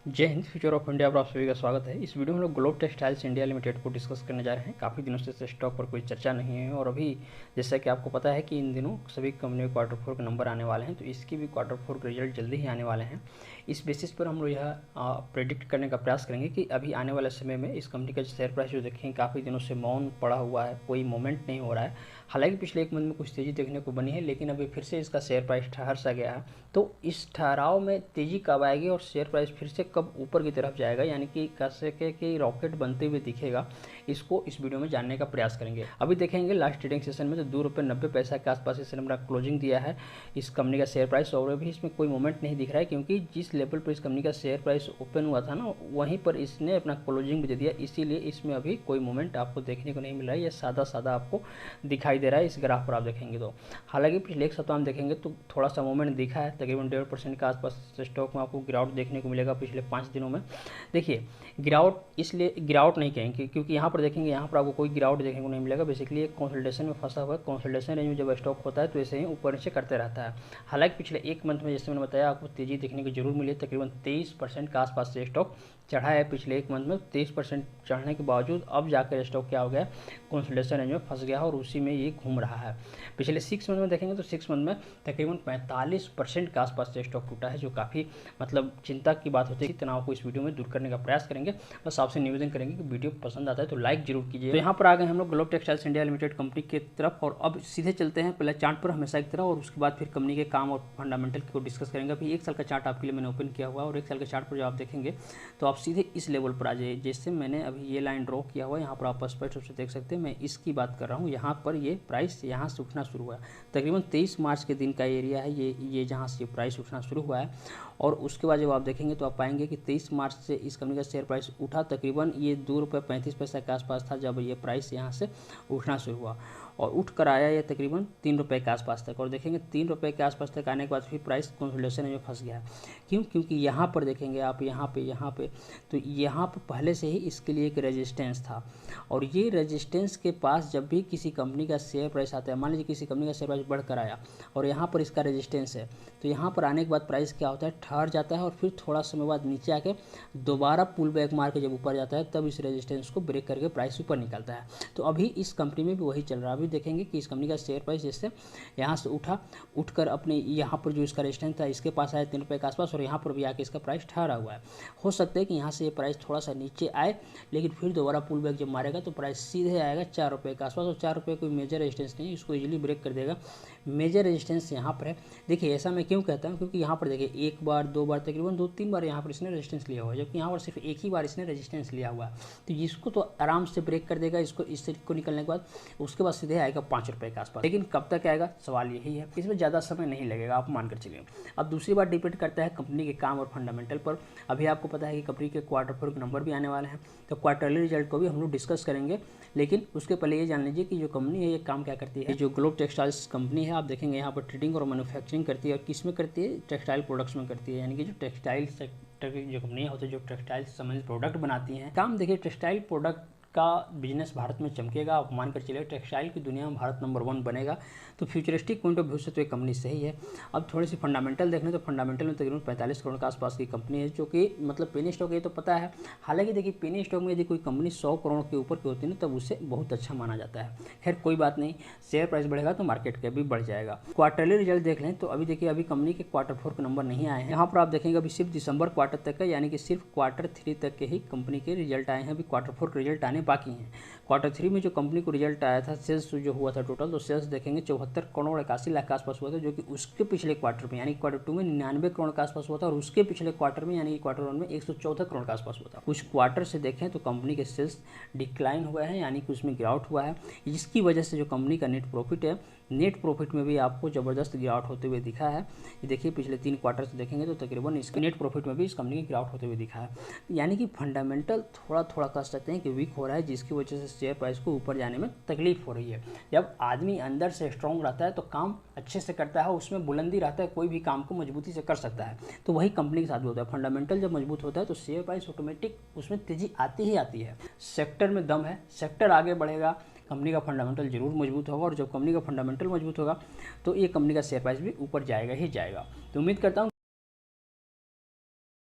जय Hind. Future of India पर आप सभी का स्वागत है। इस वीडियो में हम लोग ग्लोब टेक्सटाइल्स इंडिया लिमिटेड को डिस्कस करने जा रहे हैं। काफ़ी दिनों से इस स्टॉक पर कोई चर्चा नहीं है और अभी जैसा कि आपको पता है कि इन दिनों सभी कंपनियों के क्वार्टर फोर के नंबर आने वाले हैं, तो इसकी भी क्वार्टर फोर के रिजल्ट जल्दी ही आने वाले हैं। इस बेसिस पर हम लोग यह प्रेडिक्ट करने का प्रयास करेंगे कि अभी आने वाले समय में इस कंपनी का शेयर प्राइस जो देखें काफ़ी दिनों से मौन पड़ा हुआ है, कोई मूवमेंट नहीं हो रहा है। हालांकि पिछले एक मंथ में कुछ तेज़ी देखने को बनी है, लेकिन अभी फिर से इसका शेयर प्राइस ठहर सा गया है। तो इस ठहराव में तेज़ी कब आएगी और शेयर प्राइस फिर से कब ऊपर की तरफ जाएगा, यानी कि कह सके कि रॉकेट बनते हुए दिखेगा, इसको इस वीडियो में जानने का प्रयास करेंगे। अभी देखेंगे लास्ट ट्रेडिंग सेशन में तो ₹2.90 के आसपास इस नंबर का क्लोजिंग दिया है इस कंपनी का शेयर प्राइस, और अभी इसमें कोई मूवमेंट नहीं दिख रहा है क्योंकि जिस लेवल पर इस कंपनी का शेयर प्राइस ओपन हुआ था ना, वहीं पर इसने अपना क्लोजिंग भी दे दिया, इसीलिए इसमें अभी कोई मूवमेंट आपको देखने को नहीं मिल रहा है। ये सादा सादा आपको दिखाई दे रहा है इस ग्राफ पर आप देखेंगे तो। हालांकि पिछले एक सप्ताह में देखेंगे तो थोड़ा सा मूवमेंट दिखा है, तकरीबन 1.5% के आसपास स्टॉक में आपको गिरावट देखने को मिलेगा पिछले 5 दिनों में। देखिए गिरावट इसलिए गिरावट नहीं कहेंगे क्योंकि यहाँ पर देखेंगे, यहाँ पर आपको कोई गिरावट देखने को नहीं मिलेगा। बेसिकली एक कंसोलिडेशन में फंसा हुआ है। कंसोलिडेशन रेंज में जब स्टॉक होता है तो ऐसे ही ऊपर नीचे करते रहता है। हालांकि पिछले एक मंथ में जैसे मैंने बताया आपको तेजी देखने को जरूर मिली, तकरीबन 23% के आसपास से स्टॉक चढ़ा है पिछले एक मंथ में। 23% चढ़ने के बावजूद अब जाकर स्टॉक क्या हो गया, कंसोलिडेशन रेंज में फंस गया और उसी में ये घूम रहा है। पिछले 6 मंथ में देखेंगे तो 6 मंथ में तकरीबन 45% के आसपास से स्टॉक टूटा है, जो काफ़ी मतलब चिंता की बात होती है। तनाव को इस वीडियो में दूर करने का प्रयास करेंगे। बस आपसे निवेदन करेंगे कि वीडियो पसंद आता है तो लाइक जरूर कीजिए। तो यहाँ पर आ गए हम लोग globe textiles India limited company की तरफ, और अब सीधे चलते हैं पहले चार्ट पर हमेशा की तरह, और उसके बाद फिर कंपनी के काम और फंडामेंटल को डिस्कस करेंगे। अभी 1 साल का चार्ट आपके लिए मैंने ओपन किया हुआ है, और 1 साल के चार्ट पर जब आप देखेंगे तो आप सीधे इस लेवल पर आ जाइए। जैसे मैंने अभी ये लाइन ड्रॉ किया हुआ है, यहाँ पर आप स्पष्ट रूप से देख सकते हैं, मैं इसकी बात कर रहा हूँ। यहाँ पर ये प्राइस यहाँ से उठना शुरू हुआ है, तकरीबन 23 मार्च के दिन का एरिया है ये जहाँ से प्राइस उठना शुरू हुआ है। और उसके बाद जब आप देखेंगे तो आप पाएंगे कि 23 मार्च से इस कंपनी का शेयर प्राइस उठा, तकरीबन ये ₹2.35 के आसपास था जब ये प्राइस यहाँ से उठना शुरू हुआ, और उठ कर आया ये तकरीबन ₹3 के आसपास तक। और देखेंगे ₹3 के आसपास तक आने के बाद फिर प्राइस कंसोलिडेशन में फंस गया। क्यों? क्योंकि यहाँ पर देखेंगे आप, यहाँ पे तो यहाँ पर पहले से ही इसके लिए एक रेजिस्टेंस था, और ये रेजिस्टेंस के पास जब भी किसी कंपनी का शेयर प्राइस आता है, मान लीजिए किसी कंपनी का शेयर प्राइस बढ़कर आया और यहाँ पर इसका रेजिस्टेंस है, तो यहाँ पर आने के बाद प्राइस क्या होता है, ठहर जाता है, और फिर थोड़ा समय बाद नीचे आके दोबारा पुल बैक मार के जब ऊपर जाता है तब इस रेजिस्टेंस को ब्रेक करके प्राइस ऊपर निकलता है। तो अभी इस कंपनी में भी वही चल रहा है। अभी देखेंगे कि इस कंपनी का शेयर प्राइस जैसे यहाँ से उठकर अपने यहाँ पर जो इसका रेजिस्टेंस था इसके पास आया ₹3 के आसपास, और यहाँ पर भी आके इसका प्राइस ठहरा हुआ है। हो सकता है कि यहाँ से ये प्राइस थोड़ा सा नीचे आए, लेकिन फिर दोबारा पुल बैक जब मारेगा तो प्राइस सीधे आएगा ₹4 के आसपास, और ₹4 कोई मेजर रेजिस्टेंस नहीं, इसको इजीली ब्रेक कर देगा। मेजर रेजिस्टेंस यहाँ पर है। देखिए ऐसा मैं क्यों कहता हूँ, क्योंकि यहाँ पर देखिए 1 बार 2 बार तकरीबन 2-3 बार यहाँ पर इसने रेजिस्टेंस लिया हुआ है, जबकि यहाँ पर सिर्फ एक ही बार इसने रेजिस्टेंस लिया हुआ है। तो इसको तो आराम से ब्रेक कर देगा, इसको इसको निकलने के बाद उसके बाद सीधे आएगा ₹5 के आसपास। लेकिन कब तक आएगा, सवाल यही है। इसमें ज़्यादा समय नहीं लगेगा, आप मानकर चलिए। अब दूसरी बात डिपेंड करता है कंपनी के काम और फंडामेंटल पर। अभी आपको पता है कि कंपनी के क्वार्टर फोर के नंबर भी आने वाले हैं, तो क्वार्टरली रिजल्ट को भी हम लोग डिस्कस करेंगे। लेकिन उसके पहले ये जान लीजिए कि जो कंपनी है ये काम क्या करती है। जो ग्लोब टेक्सटाइल्स कंपनी है, आप देखेंगे यहाँ पर ट्रेडिंग और मैन्युफैक्चरिंग करती है, और किस में करती है, टेक्सटाइल प्रोडक्ट्स में करती है। यानी कि जो टेक्सटाइल सेक्टर की जो कंपनियाँ होती है, जो टेक्सटाइल से संबंधित प्रोडक्ट बनाती हैं, काम देखिए टेक्सटाइल प्रोडक्ट का बिजनेस भारत में चमकेगा। आप मान कर चलिए टेक्सटाइल की दुनिया में भारत नंबर 1 बनेगा। तो फ्यूचरिस्टिक पॉइंट ऑफ व्यू से तो ये कंपनी सही है। अब थोड़ी सी फंडामेंटल देख लें तो फंडामेंटल में तकरीबन 45 करोड़ के आसपास की कंपनी है, जो कि मतलब पेनी स्टॉक है तो पता है। हालांकि देखिए पेनी स्टॉक में यदि कोई कंपनी 100 करोड़ के ऊपर की होती है ना, तब उसे बहुत अच्छा माना जाता है। खैर कोई बात नहीं, शेयर प्राइस बढ़ेगा तो मार्केट कैप भी बढ़ जाएगा। क्वार्टरली रिजल्ट देख लें तो अभी देखिए अभी कंपनी के क्वार्टर 4 के नंबर नहीं आए हैं। यहाँ पर आप देखेंगे अभी सिर्फ दिसंबर क्वार्टर तक का, यानी कि सिर्फ क्वार्टर 3 तक के ही कंपनी के रिजल्ट आए हैं। अभी क्वार्टर 4 के रिजल्ट आने बाकी हैं। क्वार्टर 3 में जो कंपनी को रिजल्ट आया था, सेल्स जो हुआ था टोटल, तो सेल्स देखेंगे 74 करोड़ 81 लाख के आसपास हुआ था, जो कि उसके पिछले क्वार्टर में यानी क्वार्टर 2 में 99 करोड़ के आसपास हुआ था, और उसके पिछले क्वार्टर में यानी कि क्वार्टर 1 में 114 करोड़ के आसपास हुआ था। कुछ क्वार्टर से देखें तो कंपनी के सेल्स डिक्लाइन हुआ है, यानी कि उसमें गिरावट हुआ है, जिसकी वजह से जो कंपनी का नेट प्रॉफिट है, नेट प्रॉफिट में भी आपको ज़बरदस्त गिरावट होते हुए दिखा है। ये देखिए पिछले 3 क्वार्टर से देखेंगे तो तकरीबन इसके नेट प्रॉफिट में भी इस कंपनी की गिरावट होते हुए दिखा है। यानी कि फंडामेंटल थोड़ा कह सकते हैं कि वीक हो रहा है, जिसकी वजह से शेयर प्राइस को ऊपर जाने में तकलीफ हो रही है। जब आदमी अंदर से स्ट्रॉन्ग रहता है तो काम अच्छे से करता है, उसमें बुलंदी रहता है, कोई भी काम को मजबूती से कर सकता है। तो वही कंपनी के साथ भी होता है। फंडामेंटल जब मजबूत होता है तो शेयर प्राइस ऑटोमेटिक उसमें तेजी आती ही आती है। सेक्टर में दम है, सेक्टर आगे बढ़ेगा, कंपनी का फंडामेंटल जरूर मजबूत होगा, और जब कंपनी का फंडामेंटल मजबूत होगा तो ये कंपनी का शेयर प्राइस भी ऊपर जाएगा ही जाएगा। तो उम्मीद करता हूँ